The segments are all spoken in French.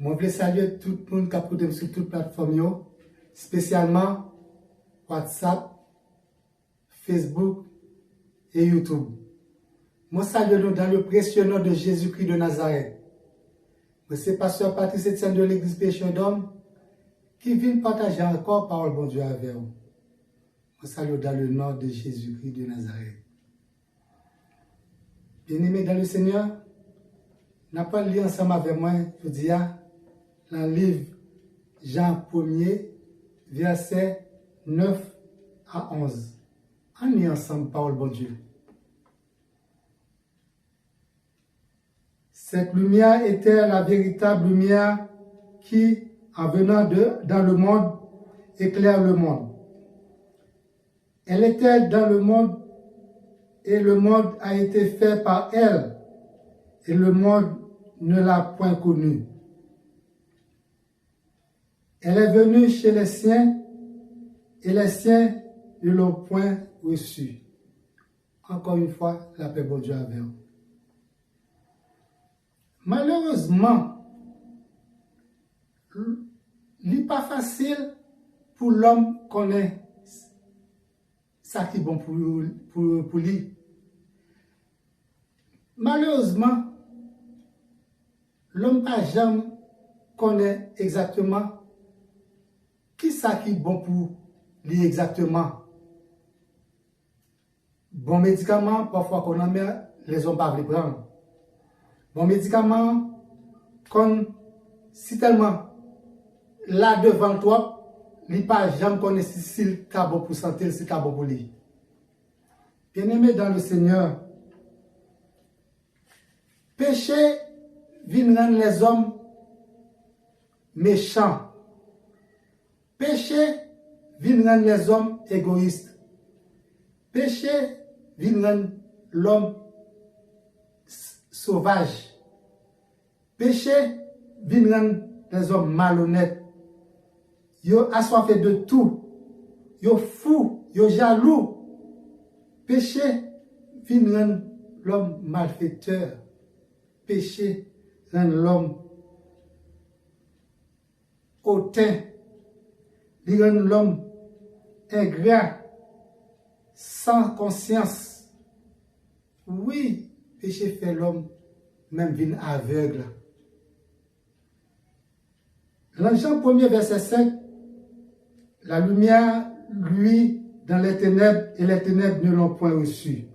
Je veux saluer tout le monde qui a écouté sur toute plateforme, spécialement WhatsApp, Facebook et YouTube. Je salue dans le précieux nom de Jésus-Christ de Nazareth. Je suis pasteur Patrice Etienne de l'église Péché d'Homme qui vient partager encore parole bon Dieu avec vous. Je salue dans le nom de Jésus-Christ de Nazareth. Bien-aimés dans le Seigneur, n'a pas lu ensemble avec moi, je dis, dans le livre Jean 1er, versets 9 à 11. On lit ensemble, parole bon Dieu. Cette lumière était la véritable lumière qui, en venant dans le monde, éclaire le monde. Elle était dans le monde et le monde a été fait par elle et le monde ne l'a point connue. Elle est venue chez les siens et les siens ne l'ont point reçue. Encore une fois, la paix de Dieu avec vous. Malheureusement, il n'est pas facile pour l'homme connaître ça qui est bon pour lui. Malheureusement, l'homme n'a jamais connaît exactement qui ça qui est bon pour lui exactement. Bon médicament, parfois qu'on en met, les hommes ne peuvent pas prendre. Bon médicament, si tellement là devant toi, il n'y a pas jamais connaît si c'est bon pour santé, si c'est bon pour lui. Bien-aimé dans le Seigneur, péché vient rendre les hommes méchants. Péché vient rendre les hommes égoïstes. Péché vient rendre l'homme sauvage. Péché vient rendre les hommes malhonnêtes. Yo assoiffé de tout. Yo fou, yo jaloux. Péché vient rendre l'homme malfaiteur. Péché rend l'homme hautain. Il rend l'homme ingrat, sans conscience. Oui, péché fait l'homme même vin aveugle. Dans Jean 1er, verset 5, la lumière, lui, dans les ténèbres, et les ténèbres ne l'ont point reçu.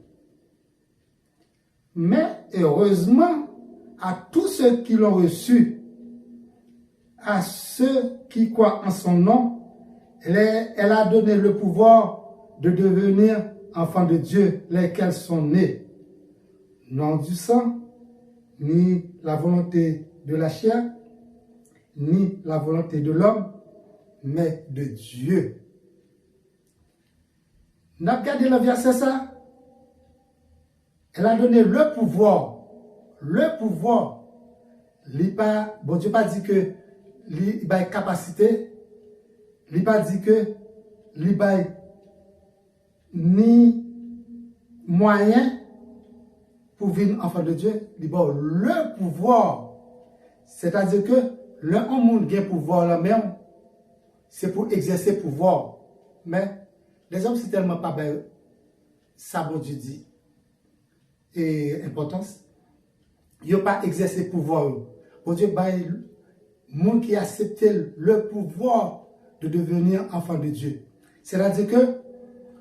Mais, heureusement, à tous ceux qui l'ont reçu, à ceux qui croient en son nom, elle a donné le pouvoir de devenir enfants de Dieu, lesquels sont nés, non du sang, ni la volonté de la chair, ni la volonté de l'homme, mais de Dieu. Nous avons regardé le verset ça. Elle a donné le pouvoir. Le pouvoir. Bon Dieu n'a pas dit que il a une capacité. Il n'a pas dit que il a ni moyen pour venir enfant de Dieu. Il a le pouvoir. C'est-à-dire que le monde qui a pouvoir là même, c'est pour exercer pouvoir. Mais les hommes, c'est tellement pas bien, ça, bon Dieu dit, et importance. Ils n'ont pas exercé pouvoir. Bon Dieu, le monde qui a accepté le pouvoir de devenir enfant de Dieu. C'est-à-dire que,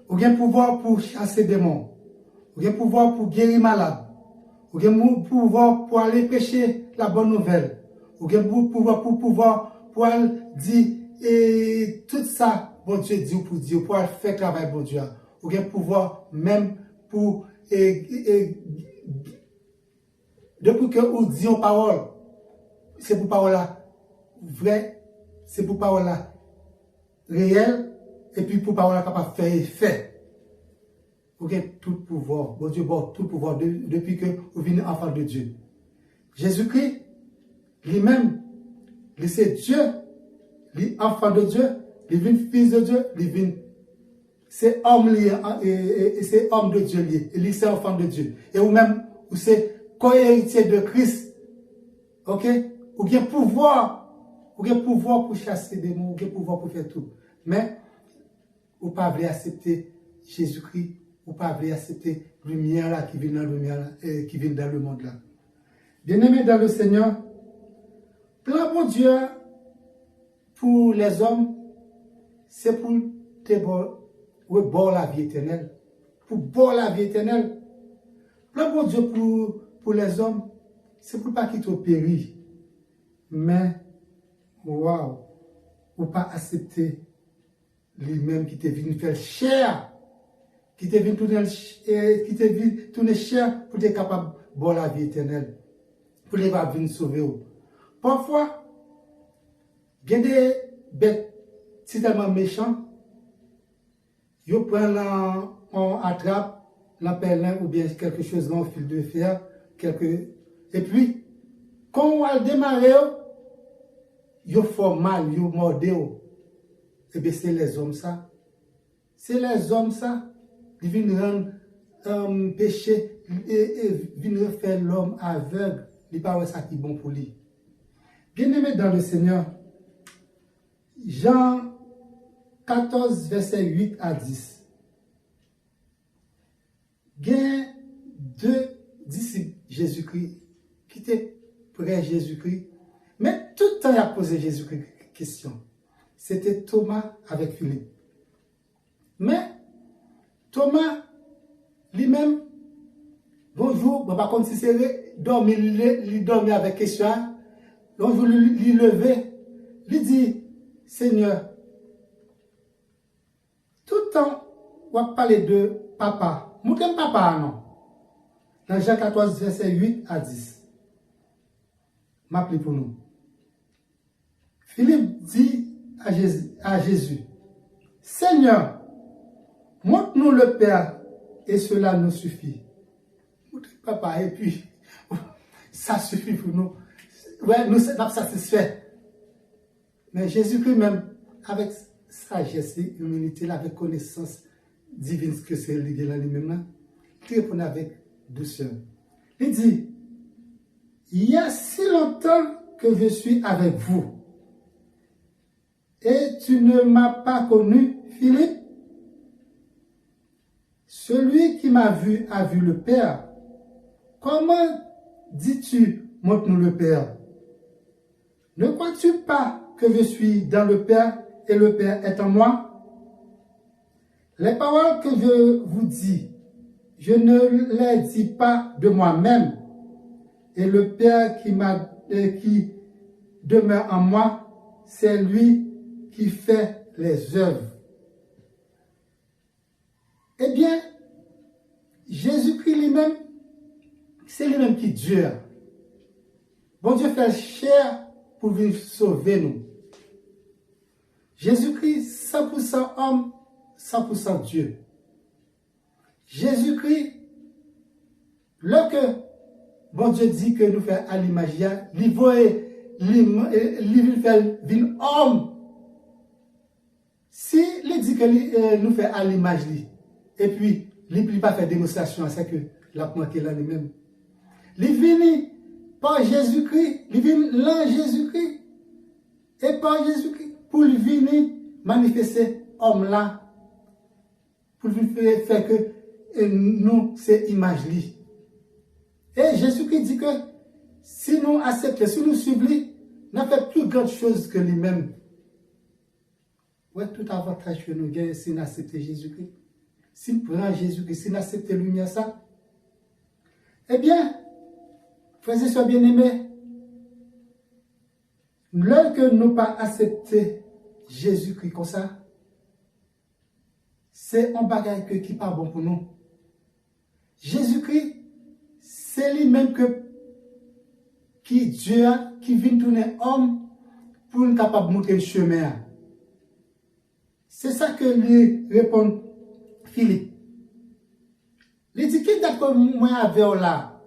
vous avez un pouvoir pour chasser des démons. Vous avez un pouvoir pour guérir malade. Vous avez un pouvoir pour aller prêcher la bonne nouvelle. Vous avez un pouvoir pour aller dire et tout ça, bon Dieu dit pour Dieu, pour faire travail bon Dieu. Vous avez un pouvoir même pour depuis que vous dites une parole, c'est pour parole là vrai, c'est pour parole là réel, et puis pour parole là capable de faire effet. Vous avez tout pouvoir, bon Dieu, bon, tout pouvoir depuis que vous venez enfant de Dieu. Jésus-Christ, lui-même, lui c'est Dieu, lui enfant de Dieu, lui vient fils de Dieu, lui vient c'est homme lié, et c'est homme de Dieu lié, et lui c'est enfant de Dieu. Et vous-même, vous c'est co-héritier de Christ. Ok? ou bien pouvoir pour chasser des démons, ou bien pouvoir pour faire tout. Mais, ou pas voulez accepter Jésus-Christ, ou pas voulez accepter lumière là, qui vient dans le lumière là, qui vient dans le monde là. Bien-aimés dans le Seigneur, plan bon Dieu pour les hommes, c'est pour te boire la vie éternelle. Pour boire la vie éternelle. Plan bon Dieu pour les hommes, c'est pour pas qu'ils te périssent. Mais, waouh, ou pas accepter lui-même qui t'est venu faire chair, qui t'est venu tourner chair pour être capable de boire la vie éternelle, pour les venir sauver. Parfois, il y a des bêtes tellement méchants, ils prennent on attrape l'appelin ou bien quelque chose dans le fil de fer, et puis, quand on va démarrer, ils font mal, ils mordent. Et bien, c'est les hommes ça. C'est les hommes ça. Ils viennent rendre péché et viennent faire l'homme aveugle. Il n'est pas ça qui est bon pour lui. Bien-aimé dans le Seigneur, Jean 14, verset 8 à 10. Il y a deux disciples Jésus-Christ qui étaient près de Jésus-Christ. Mais tout le temps, il a posé Jésus-Christ une question. C'était Thomas avec Philippe. Mais Thomas, lui-même, bonjour, par contre, si c'est dormir, il dormait avec question, donc je lui lever, lui dit, Seigneur, tout le temps, on va parler de papa. Montrez papa, non? Dans Jean 14, verset 8 à 10. M'appelez pour nous. Philippe dit à Jésus, Seigneur, montre-nous le Père et cela nous suffit. Montrez papa et puis ça suffit pour nous. Ouais, nous sommes satisfaits. Mais Jésus-Christ même, avec sagesse et humilité, avec connaissance divine que c'est lui-même, il répond avec douceur. Il dit, il y a si longtemps que je suis avec vous. Et tu ne m'as pas connu, Philippe? Celui qui m'a vu a vu le Père. Comment dis-tu, montre-nous le Père? Ne crois-tu pas que je suis dans le Père et le Père est en moi? Les paroles que je vous dis, je ne les dis pas de moi-même. Et le Père qui demeure en moi, c'est lui qui fait les œuvres. Eh bien, Jésus-Christ lui-même, c'est lui-même qui Dieu. Bon Dieu fait chair pour venir sauver nous. Jésus-Christ, 100% homme, 100% Dieu. Jésus-Christ, lorsque bon Dieu dit que nous faisons à l'image, il veut faire une homme. Si il dit que nous faisons à l'image, et puis il ne peut pas faire démonstration, c'est que la manqué là lui-même. Il vient par Jésus-Christ, il vient là Jésus-Christ, et par Jésus-Christ, pour venir manifester homme là, pour faire que nous, c'est image là. Et Jésus-Christ dit que si nous acceptons, si nous suivons, nous fait plus grande chose que lui-même. Ouais, tout avantage que nous gagnons si nous acceptons Jésus-Christ. Si nous prenons Jésus-Christ, si nous acceptons lumière ça. Eh bien, frères et sœurs bien-aimés, lorsque nous pas accepter Jésus-Christ comme ça, c'est un bagage qui n'est pas bon pour nous. Jésus-Christ, c'est lui-même qui Dieu, qui vient tourner homme pour nous capable de montrer le chemin. C'est ça que lui répond Philippe. Il dit, qui date que moi avec là?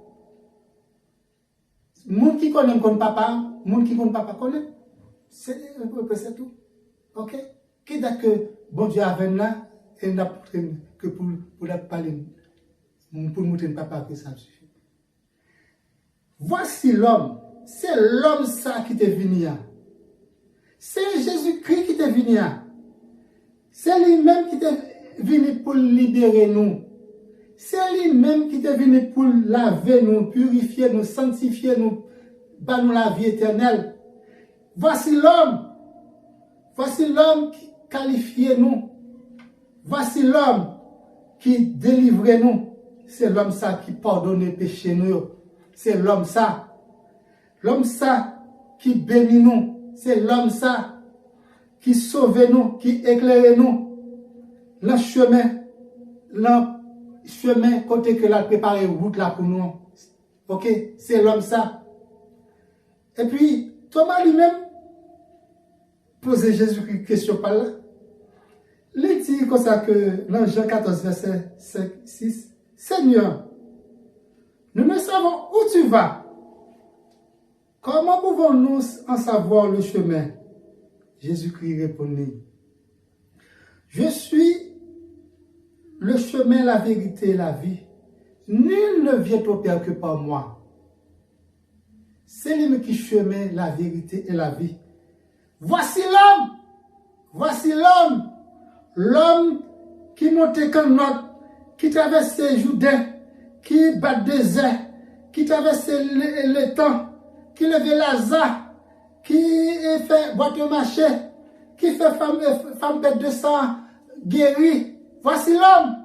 Moun qui connaît papa, moun qui connaît papa connaît. C'est tout. Ok? Qui date que bon Dieu avait là, et n'a que pour parler, pour montrer papa que ça suffit. Voici l'homme, c'est l'homme ça qui est venu. C'est Jésus-Christ qui est venu. C'est lui-même qui est venu pour libérer nous. C'est lui-même qui est venu pour laver nous, purifier nous, sanctifier nous, pour nous la vie éternelle. Voici l'homme. Voici l'homme qui qualifie nous. Voici l'homme qui délivre nous. C'est l'homme ça qui pardonne les péchés nous. C'est l'homme ça. L'homme ça qui bénit nous. C'est l'homme ça qui sauve nous, qui éclaire nous. Le chemin côté que la préparé route là pour nous. Ok, c'est l'homme ça. Et puis, Thomas lui-même posait Jésus une question par là. Il dit comme ça que dans Jean 14, verset 5, 6, Seigneur, nous ne savons où tu vas. Comment pouvons-nous en savoir le chemin? Jésus-Christ répondit, je suis le chemin, la vérité et la vie. Nul ne vient au Père que par moi. C'est lui qui chemin, la vérité et la vie. Voici l'homme. Voici l'homme. L'homme qui montait comme notre, qui traversait Jourdain, qui bat des airs, qui traversait le temps, qui levait Lazare, qui fait boîte de marché, qui fait femme bête de sang guérie. Voici l'homme.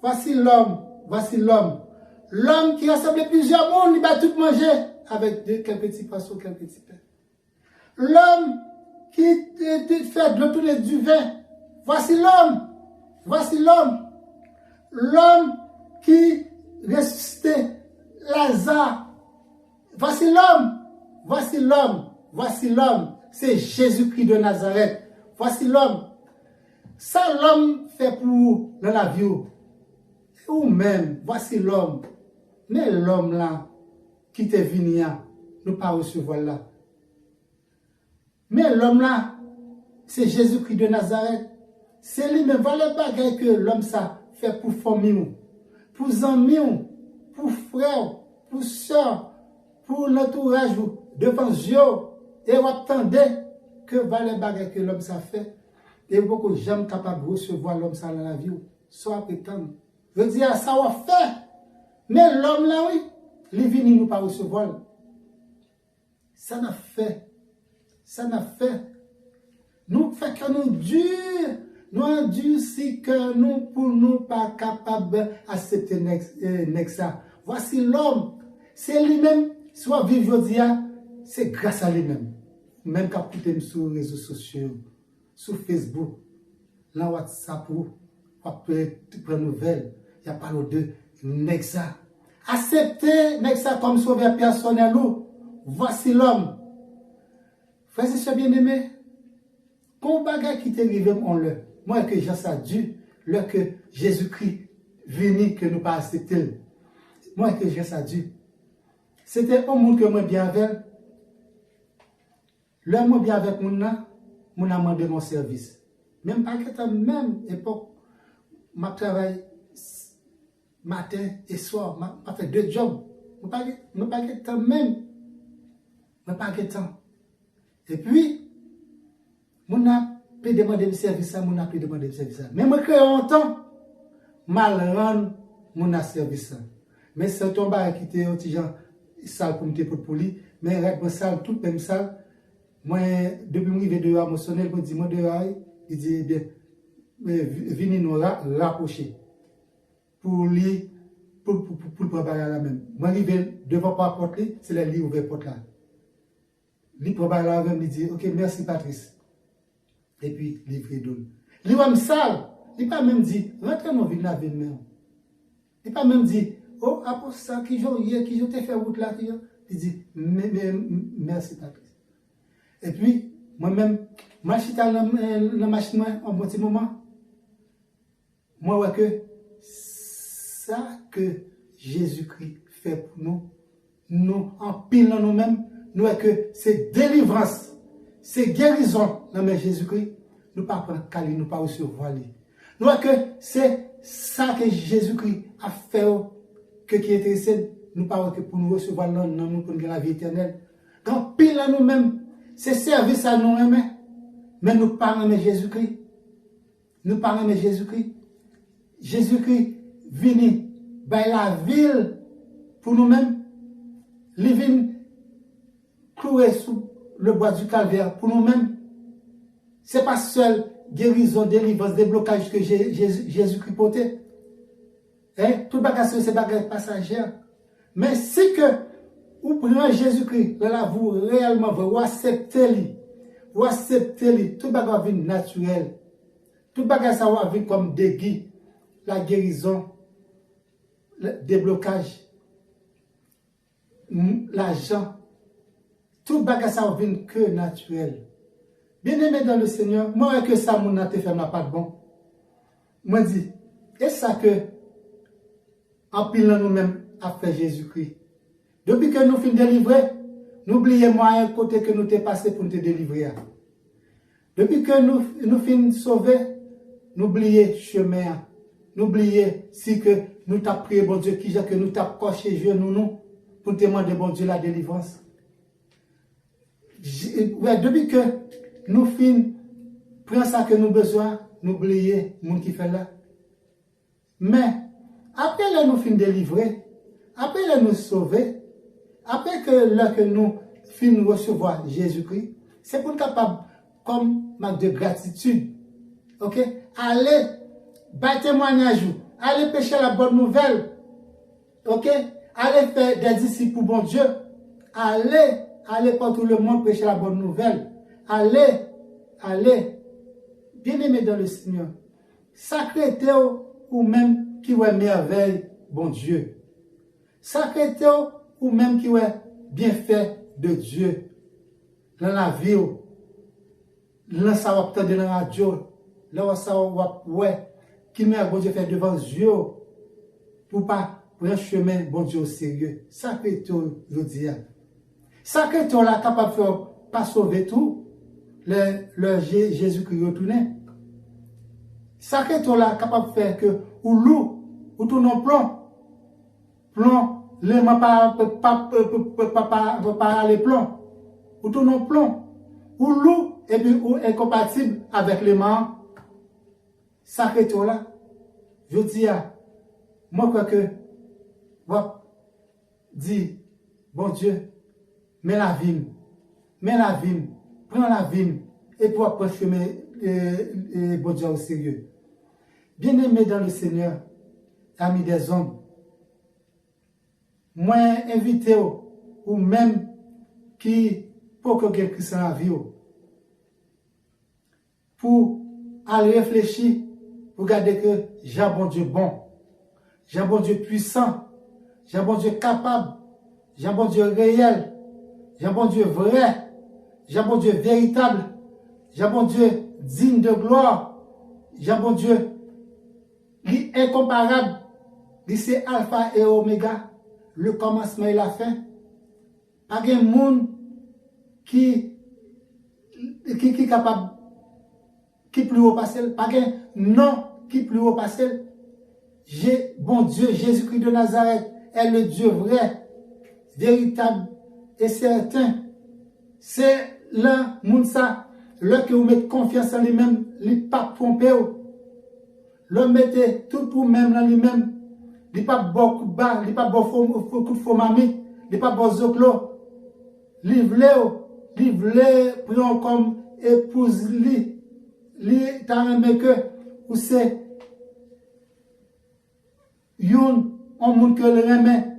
Voici l'homme. Voici l'homme. L'homme qui rassemble plusieurs mondes, il va tout manger avec quelques petits poissons, quelques petits pains. L'homme qui fait de l'eau tourner du vin. Voici l'homme. Voici l'homme. L'homme qui ressuscitait Lazare. Voici l'homme. Voici l'homme. Voici l'homme. C'est Jésus-Christ de Nazareth. Voici l'homme. Ça, l'homme fait pour dans la vie. Ou même, voici l'homme. Mais l'homme là, qui t'est venu, nous pas recevoir là. Mais l'homme là, c'est Jésus-Christ de Nazareth. C'est lui-même. Voilà le bagage que l'homme ça fait pour famille, pour amis, pour frères, pour soeurs, pour l'entourage, devant Dieu. Et vous attendez que voilà le bagage que l'homme ça fait. Et beaucoup jamais capable de recevoir l'homme ça dans la vie. Soit prétendre. Je veux dire, ça va faire. Mais l'homme là, oui, il vient nous pas recevoir. Ça n'a fait. Ça n'a fait. Nous fait que nous dur. Nous endurcis que nous, pour nous, pas capables d'accepter ça. Voici l'homme. C'est lui-même. Soit vivre aujourd'hui, c'est grâce à lui-même. Même quand vous êtes sur les réseaux sociaux, sur Facebook, dans WhatsApp, vous pouvez prendre nouvelles. Il y a pas de Nexa. Acceptez Nexa comme sauveur personnel. Voici l'homme. Frères et sœurs bien-aimés, quand bagage qui t'est arrivé, on le. Moi que j'ai ça dû, là que Jésus-Christ venu que nous pas accepter. Moi que j'ai ça dû. C'était un monde que moi bien avec. Là moi bien avec mon a demandé mon service. Même pas que même époque, m'a travaillé matin et soir, m'a fait 2 jobs. M'a pas que temps même. M'a pas que temps. Et puis, mon a pu demander le service, mon a pu demander le service. Mais moi créé un temps, mal rendre mon service. Mais c'est un bar qui était un petit genre salle pour me pour lui, mais reste salle toute même salle. Moi depuis mon arrivé dehors, mon sonné me dit moi dehors, il dit bien venez nous rapprocher pour lui pour préparer la même. Moi arrivé devant pas porte, c'est là lui ouvert porte là. Lui préparer la même, il dit OK, merci Patrice. Et puis livré donne. Lui va me sale, il pas même dit rentrez dans ville laver main. Il pas même dit oh après ça qui jour hier qui je t'ai fait route là, il dit merci Patrice. Et puis, moi-même, je suis dans la machine en bon petit moment. Moi, vois que ça que Jésus-Christ fait pour nous en pile dans nous-mêmes, nous voyons que c'est délivrance, c'est guérison dans Jésus-Christ. Nous ne pas prendre câlin, nous ne pas recevoir. Nous voyons que c'est ça que Jésus-Christ a fait, que qui est intéressé, nous ne pas que pour nous recevoir, non, pour la vie éternelle. pile à nous-mêmes, c'est service à nous aimer. Mais nous parlons de Jésus-Christ. Nous parlons de Jésus-Christ. Jésus-Christ vient by la ville pour nous-mêmes. Il vient clouer sous le bois du calvaire pour nous-mêmes. Ce n'est pas seul guérison, délivrance, déblocage que Jésus-Christ portait. Tout bagage, c'est bagage passagère. Mais si que vous prenez Jésus-Christ, là, vous réellement, vous acceptez tout bagage vient naturel. Tout bagage ça va venir comme déguis, la guérison, le déblocage, l'argent. Tout bagage ça va venir que naturel. Bien-aimé dans le Seigneur, moi que ça mon n'a fait n'a pas de bon. Moi dis, et ça que en pilant nous-mêmes a fait Jésus-Christ. Depuis que nous finissons délivrer, n'oubliez moyen côté que nous t'es passé pour te délivrer. Depuis que nous finissons sauver, n'oubliez chemin. N'oubliez si que nous t'avons prié, bon Dieu, qui que nous t'avons coché nous pour te demander, bon Dieu, la délivrance. Depuis que nous finissons, prenons ça que nous avons besoin, n'oubliez le monde qui fait là. Mais, après là, nous finissons délivrer, après là, nous sauver, après que nous finissons recevoir Jésus-Christ, c'est pour être capable, comme marque de gratitude, ok? Allez, bâtir témoignage, allez pêcher la bonne nouvelle, ok? Allez faire des disciples pour bon Dieu, allez pour tout le monde prêcher la bonne nouvelle, allez, bien-aimé dans le Seigneur, sacré Théo ou même qui ouais merveille, bon Dieu, sacré Théo ou même qui ouais bienfait de Dieu dans la vie, là ça va peut-être dans la radio, là ça va ouais qui met bon Dieu fait devant Dieu pour pas prendre chemin bon Dieu au sérieux. Sacré Théo, je dis. Sacré Théo là capable de faire pas sauver tout le Jésus-Christ retourné. Sacré Théo là capable de faire que ou loup ou tout non plomb les mains pas aller plomb ou tout non plomb ou loup et puis ou incompatible avec les mains. Sacré Théo là, je dis moi crois que dit bon Dieu, mets la vie, prends la vie et pour approcher chemin bon Dieu au sérieux. Bien-aimé dans le Seigneur, amis des hommes, moi invité ou même qui pour que quelqu'un Christ dans la vie pour aller réfléchir, pour regarder que j'ai un bon Dieu bon, j'ai un bon Dieu puissant, j'ai un bon Dieu capable, j'ai un bon Dieu réel, j'ai un bon Dieu vrai, j'ai un bon Dieu véritable, j'ai un bon Dieu digne de gloire, j'ai un bon Dieu incomparable, c'est Alpha et Oméga, le commencement et la fin. Pas de monde qui est capable, qui plus haut passé, pas de non qui plus haut passé. Bon Dieu, Jésus-Christ de Nazareth est le Dieu vrai, véritable et certain. C'est là, Mounsa, là que vous mettez confiance en lui-même, il pas trompé. Le mettez tout pour même dans lui-même. Il n'est pas beaucoup bas, il n'est pas beaucoup de faux mamie, il n'est pas beaucoup zoclo. Il voulait prendre comme épouse lui. Il t'a aimé que, ou c'est, yon, on monde que le remet,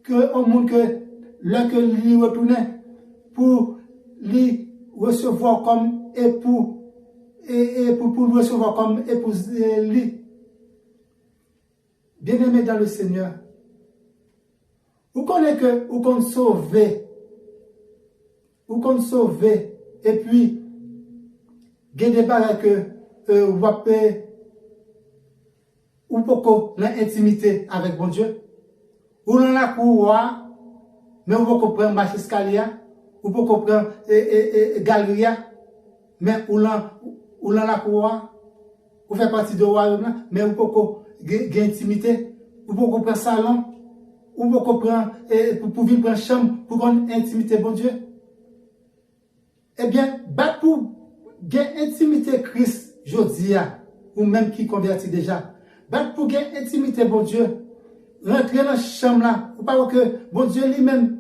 que on monde que, là que lui retournait, pour lui recevoir comme époux, et pour le recevoir comme épouse lui. Bien-aimé dans le Seigneur, vous connaissez que vous qu'on sauver, et puis, il y a des barres que vous avez ou beaucoup l'intimité avec bon Dieu, ou dans la cour, mais vous pouvez prendre marche escalier, ou pouvez prendre galerie, mais ou dans la cour, vous faites partie de royaume, mais vous pouvez gagner intimité, vous pouvez prendre salon, ou pouvez prendre pour vivre prendre chambre pour une intimité bon Dieu. eh bien, bat pour gagner intimité Christ, jodi a, ou même qui convertit déjà. Bat pour gagner intimité, bon Dieu. Rentrer dans la chambre là, ou pas que, bon Dieu lui-même,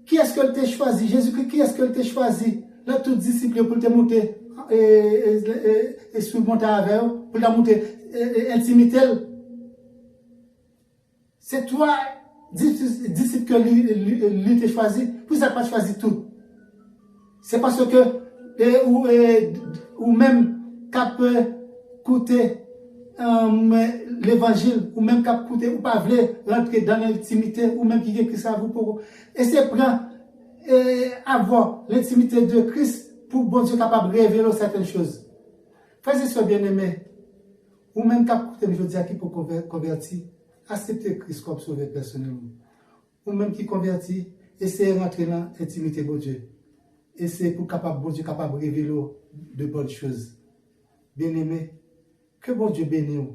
qui est-ce que t'a choisi? Jésus-Christ, qui est-ce que t'a choisi? Là, tout disciple pour te monter, et sous monter avec eux, pour la monter, intimité. C'est toi, disciple que lui t'a choisi, pour ça pas choisi tout. C'est parce que, ou même, qu'à peut coûter, l'évangile, ou même qu'à coûter, ou pas voulez rentrer dans l'intimité, ou même qui écrit ça vous pour, et c'est prendre, avoir l'intimité de Christ pour bon Dieu capable de révéler certaines choses. Frères et sœurs bien-aimés, ou même qu'à coûter, je dis à qui pour convertir, accepter Christ comme sauveur personnellement. Ou même qui convertit, essayer de rentrer dans l'intimité de Dieu. Et c'est pour capable, bon Dieu capable de révéler de bonnes choses. Bien-aimés, que bon Dieu bénisse,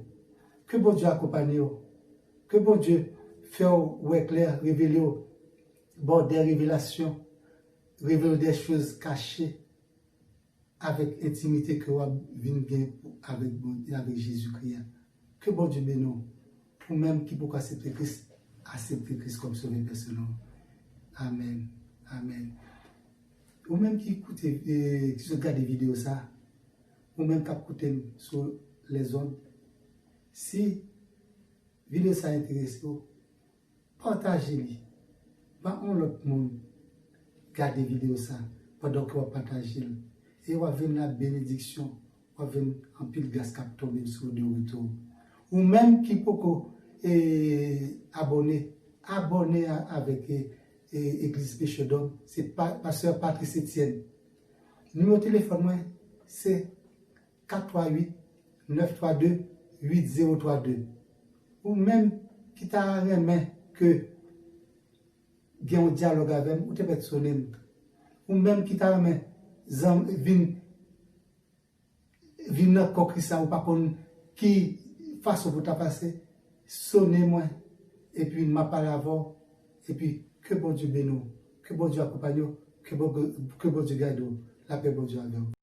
que bon Dieu accompagne, que bon Dieu fait ouais clair, révéler bon des révélations, révéler des choses cachées avec intimité que vous venez bien avec Jésus-Christ. Que bon Dieu bénisse, ou même qui peut accepter Christ comme sauveur personnel. Amen. Amen. Ou même qui écoute, qui se regarde des vidéos ça, ou même qui écoute sur les ondes, si vidéo ça intéresse, partagez-les. Pas on l'autre monde garde des vidéos ça pendant que vous partagez. Et vous avez la bénédiction, vous avez un pile grâce qui tombe sur le retour. Ou même qui peut abonner avec Église Péché d'Homme, c'est pasteur Patrice Etienne. Numéro de téléphone, c'est 438-932-8032. Ou même qui t'a remis que il y a un dialogue avec ou te personne. Ou même qui t'a remis vin kokri ça ou pas qui façon pour ta passer, sonnez-moi et puis m'a parlé avant et puis que bon Dieu bénisse, que bon Dieu accompagne, que bon Dieu garde, la paix bon Dieu avec vous.